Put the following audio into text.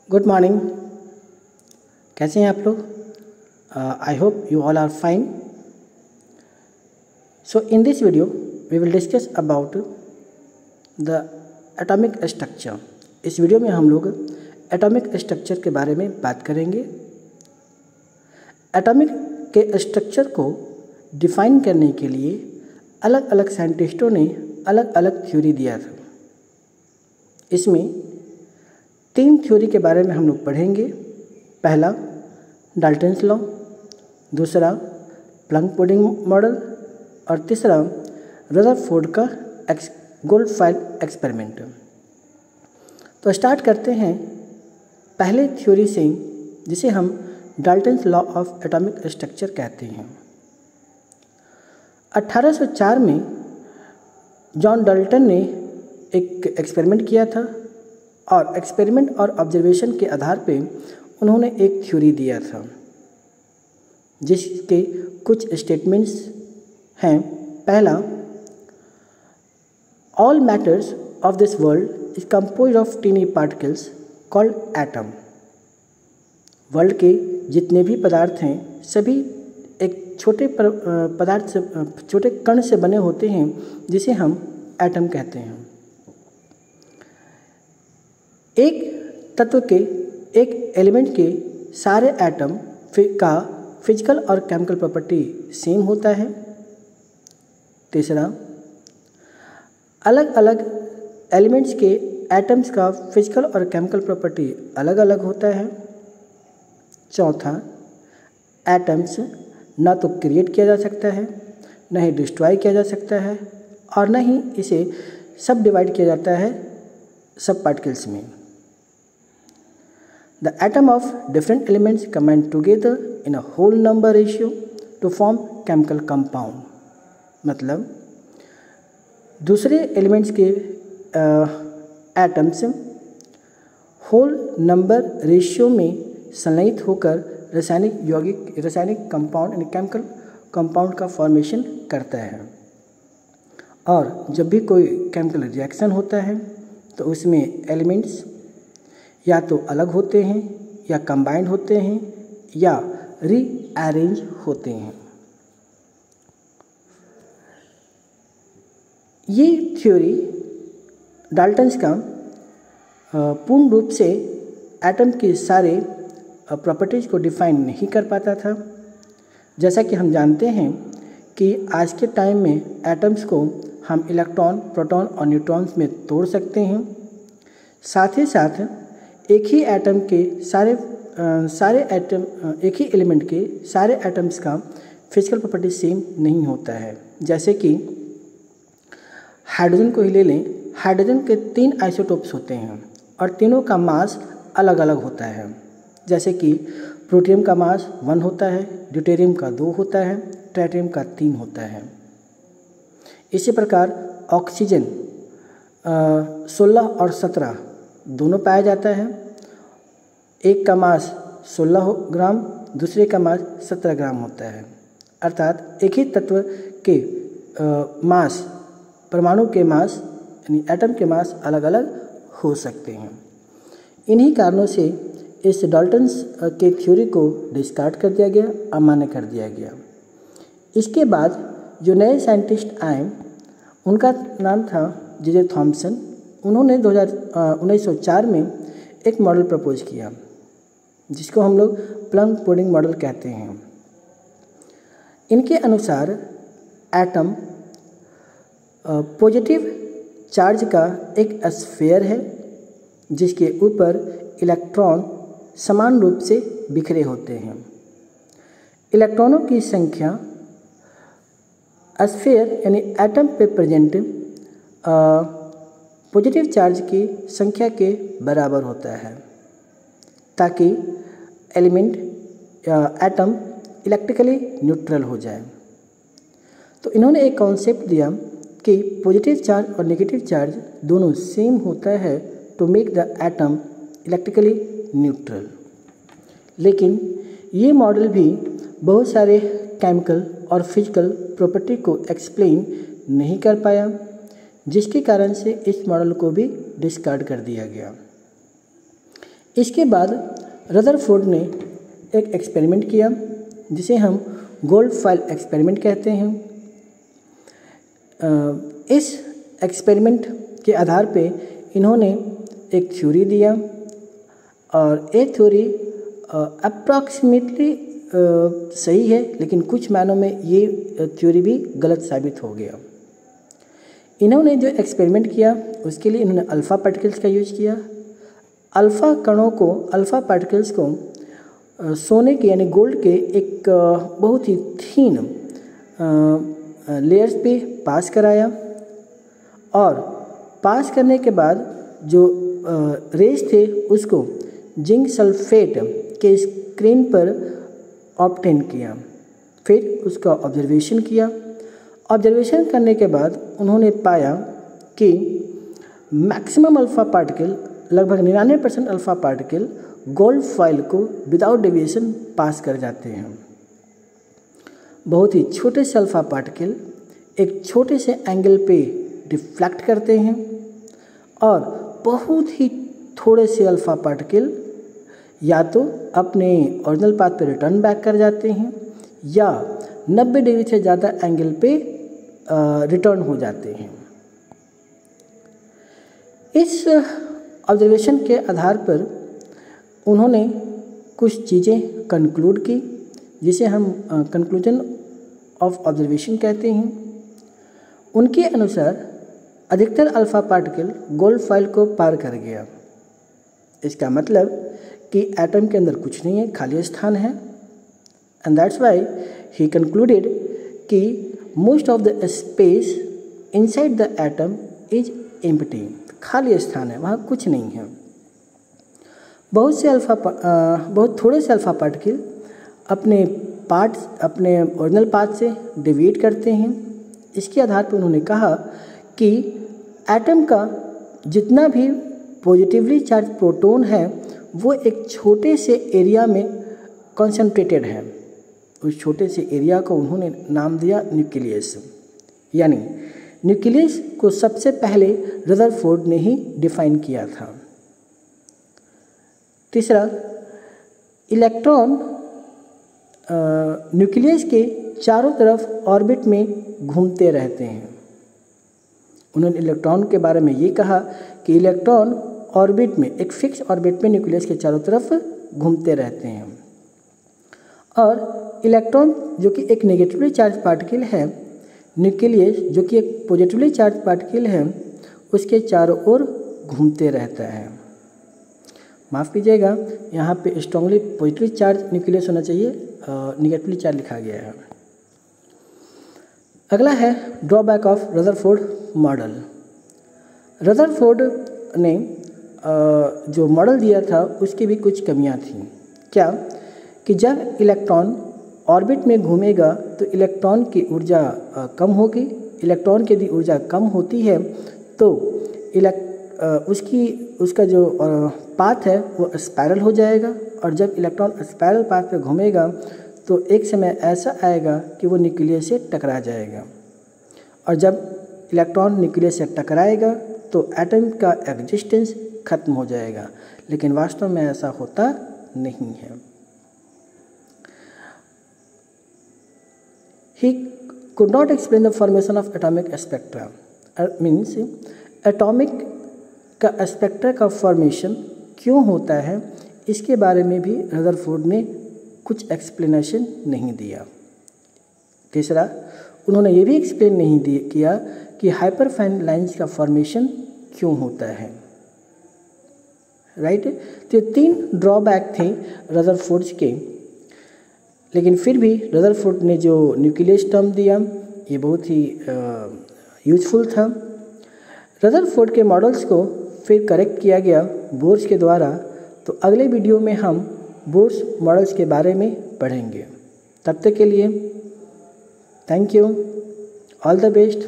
Good morning. कैसे हैं आप लोग? I hope you all are fine. So in this video we will discuss about the atomic structure. इस video में हम लोग एटॉमिक स्ट्रक्चर के बारे में बात करेंगे। एटॉमिक के स्ट्रक्चर को डिफाइन करने के लिए अलग अलग साइंटिस्टों ने अलग अलग थ्योरी दिया था। इसमें 3 थ्योरी के बारे में हम लोग पढ़ेंगे। पहला डाल्टन्स लॉ, दूसरा प्लंक पुडिंग मॉडल और तीसरा रदरफोर्ड का गोल्डफाइल एक्सपेरिमेंट। तो स्टार्ट करते हैं पहले थ्योरी से, जिसे हम Dalton's law of atomic structure कहते हैं। 1804 में जॉन डाल्टन ने एक एक्सपेरिमेंट किया था और एक्सपेरिमेंट और ऑब्जर्वेशन के आधार पे उन्होंने एक थ्योरी दिया था, जिसके कुछ स्टेटमेंट्स हैं। पहला, all matters of this world is composed of tiny particles called atom. World के जितने भी पदार्थ हैं सभी एक छोटे पदार्थ से, छोटे कण से बने होते हैं, जिसे हम एटम कहते हैं। एक तत्व के, एक एलिमेंट के सारे एटम का फिजिकल और केमिकल प्रॉपर्टी सेम होता है। तीसरा, अलग अलग एलिमेंट्स के एटम्स का फिजिकल और केमिकल प्रॉपर्टी अलग अलग होता है। चौथा, एटम्स ना तो क्रिएट किया जा सकता है, ना ही डिस्ट्रॉय किया जा सकता है, और ना ही इसे सब डिवाइड किया जाता है सब पार्टिकल्स में। The atom of different elements combine together in a whole number ratio to form chemical compound। मतलब दूसरे एलिमेंट्स के एटम्स होल नंबर रेशियो में संलयित होकर रासायनिक कंपाउंड यानी केमिकल कंपाउंड का फॉर्मेशन करता है। और जब भी कोई केमिकल रिएक्शन होता है तो उसमें एलिमेंट्स या तो अलग होते हैं, या कंबाइंड होते हैं, या रीअरेंज होते हैं। ये थ्योरी डाल्टन्स का पूर्ण रूप से एटम के सारे प्रॉपर्टीज़ को डिफाइन नहीं कर पाता था। जैसा कि हम जानते हैं कि आज के टाइम में एटम्स को हम इलेक्ट्रॉन, प्रोटॉन और न्यूट्रॉन्स में तोड़ सकते हैं। साथ ही साथ एक ही एटम के एक ही एलिमेंट के सारे एटम्स का फिजिकल प्रॉपर्टी सेम नहीं होता है। जैसे कि हाइड्रोजन को ही ले लें, हाइड्रोजन के 3 आइसोटोप्स होते हैं और तीनों का मास अलग अलग होता है। जैसे कि प्रोटियम का मास 1 होता है, ड्यूटेरियम का 2 होता है, ट्राइटियम का 3 होता है। इसी प्रकार ऑक्सीजन 16 और 17 दोनों पाया जाता है। एक का मास 16 ग्राम, दूसरे का मास 17 ग्राम होता है। अर्थात एक ही तत्व के मास, परमाणु के मास यानी एटम के मास अलग अलग हो सकते हैं। इन्हीं कारणों से इस डाल्टन्स के थ्योरी को डिस्कार्ड कर दिया गया, अमान्य कर दिया गया। इसके बाद जो नए साइंटिस्ट आए उनका नाम था जे थॉम्सन। उन्होंने 1904 में एक मॉडल प्रपोज किया, जिसको हम लोग प्लंक पुडिंग मॉडल कहते हैं। इनके अनुसार एटम पॉजिटिव चार्ज का एक स्फीयर है, जिसके ऊपर इलेक्ट्रॉन समान रूप से बिखरे होते हैं। इलेक्ट्रॉनों की संख्या स्फीयर यानी एटम पे प्रेजेंट पॉजिटिव चार्ज की संख्या के बराबर होता है, ताकि एटम इलेक्ट्रिकली न्यूट्रल हो जाए। तो इन्होंने एक कॉन्सेप्ट दिया कि पॉजिटिव चार्ज और नेगेटिव चार्ज दोनों सेम होता है to make the atom electrically neutral. लेकिन ये मॉडल भी बहुत सारे केमिकल और फिजिकल प्रॉपर्टी को एक्सप्लेन नहीं कर पाया, जिसके कारण से इस मॉडल को भी डिस्कार्ड कर दिया गया। इसके बाद रदरफोर्ड ने एक एक्सपेरिमेंट किया जिसे हम गोल्ड-फॉयल एक्सपेरिमेंट कहते हैं। इस एक्सपेरिमेंट के आधार पे इन्होंने एक थ्योरी दिया और ये थ्योरी अप्रॉक्सीमेटली सही है, लेकिन कुछ मायनों में ये थ्योरी भी गलत साबित हो गया। इन्होंने जो एक्सपेरिमेंट किया उसके लिए इन्होंने अल्फ़ा पार्टिकल्स का यूज किया। अल्फ़ा पार्टिकल्स को सोने के यानी गोल्ड के एक बहुत ही थीन लेयर्स पे पास कराया और पास करने के बाद जो रेज थे उसको जिंक सल्फेट के स्क्रीन पर ऑब्टेन किया। फिर उसका ऑब्जर्वेशन किया। ऑब्जर्वेशन करने के बाद उन्होंने पाया कि मैक्सिमम अल्फ़ा पार्टिकल, लगभग 99% अल्फ़ा पार्टिकल गोल्ड फॉयल को विदाउट डेविएशन पास कर जाते हैं। बहुत ही छोटे से अल्फ़ा पार्टिकल एक छोटे से एंगल पे डिफ्लेक्ट करते हैं और बहुत ही थोड़े से अल्फ़ा पार्टिकल या तो अपने ओरिजिनल पाथ पे रिटर्न बैक कर जाते हैं या 90 डिग्री से ज़्यादा एंगल पे रिटर्न हो जाते हैं। इस ऑब्जर्वेशन के आधार पर उन्होंने कुछ चीज़ें कंक्लूड की जिसे हम कंक्लूजन ऑफ ऑब्जर्वेशन कहते हैं। उनके अनुसार अधिकतर अल्फ़ा पार्टिकल गोल्ड फॉयल को पार कर गया। इसका मतलब कि एटम के अंदर कुछ नहीं है, खाली स्थान है। And that's why he concluded कि most of the space inside the atom is empty, खाली स्थान है, वहाँ कुछ नहीं है। बहुत थोड़े से अल्फ़ा पार्टिकल अपने ओरिजिनल पाथ से डेविएट करते हैं। इसके आधार पर उन्होंने कहा कि एटम का जितना भी पॉजिटिवली चार्ज प्रोटॉन है वो एक छोटे से एरिया में कॉन्सेंट्रेटेड है। उस छोटे से एरिया को उन्होंने नाम दिया न्यूक्लियस। यानी न्यूक्लियस को सबसे पहले रदरफोर्ड ने ही डिफाइन किया था। तीसरा, इलेक्ट्रॉन न्यूक्लियस के चारों तरफ ऑर्बिट में घूमते रहते हैं। उन्होंने इलेक्ट्रॉन के बारे में ये कहा कि इलेक्ट्रॉन ऑर्बिट में, एक फिक्स ऑर्बिट में न्यूक्लियस के चारों तरफ घूमते रहते हैं और इलेक्ट्रॉन जो कि एक नेगेटिवली चार्ज पार्टिकल है, न्यूक्लियस जो कि एक पॉजिटिवली चार्ज पार्टिकल है, उसके चारों ओर घूमते रहता है। माफ़ कीजिएगा, यहाँ पे स्ट्रांगली पॉजिटिवली चार्ज न्यूक्लियस होना चाहिए, नेगेटिवली चार्ज लिखा गया है। अगला है drawback of Rutherford model. Rutherford ने जो मॉडल दिया था उसकी भी कुछ कमियां थीं। क्या कि जब इलेक्ट्रॉन ऑर्बिट में घूमेगा तो इलेक्ट्रॉन की ऊर्जा कम होगी। इलेक्ट्रॉन की यदि ऊर्जा कम होती है तो उसका जो पाथ है वो स्पाइरल हो जाएगा और जब इलेक्ट्रॉन स्पाइरल पाथ पे घूमेगा तो एक समय ऐसा आएगा कि वो न्यूक्लियस से टकरा जाएगा और जब इलेक्ट्रॉन न्यूक्लियस से टकराएगा तो एटम का एग्जिस्टेंस खत्म हो जाएगा, लेकिन वास्तव में ऐसा होता नहीं है। He could not explain the formation of atomic spectra, means atomic का स्पेक्ट्रा का फॉर्मेशन क्यों होता है, इसके बारे में भी रदरफोर्ड ने कुछ एक्सप्लेनेशन नहीं दिया। तीसरा, उन्होंने ये भी एक्सप्लेन नहीं किया कि हाइपरफाइन लाइंस का फॉर्मेशन क्यों होता है। राइट, तो 3 ड्रॉबैक थे रदरफोर्ड के, लेकिन फिर भी रदरफोर्ड ने जो न्यूक्लियस टर्म दिया ये बहुत ही यूजफुल था। रदरफोर्ड के मॉडल्स को फिर करेक्ट किया गया बोर्स के द्वारा। तो अगले वीडियो में हम बोर्स मॉडल्स के बारे में पढ़ेंगे। तब तक के लिए thank you, all the best.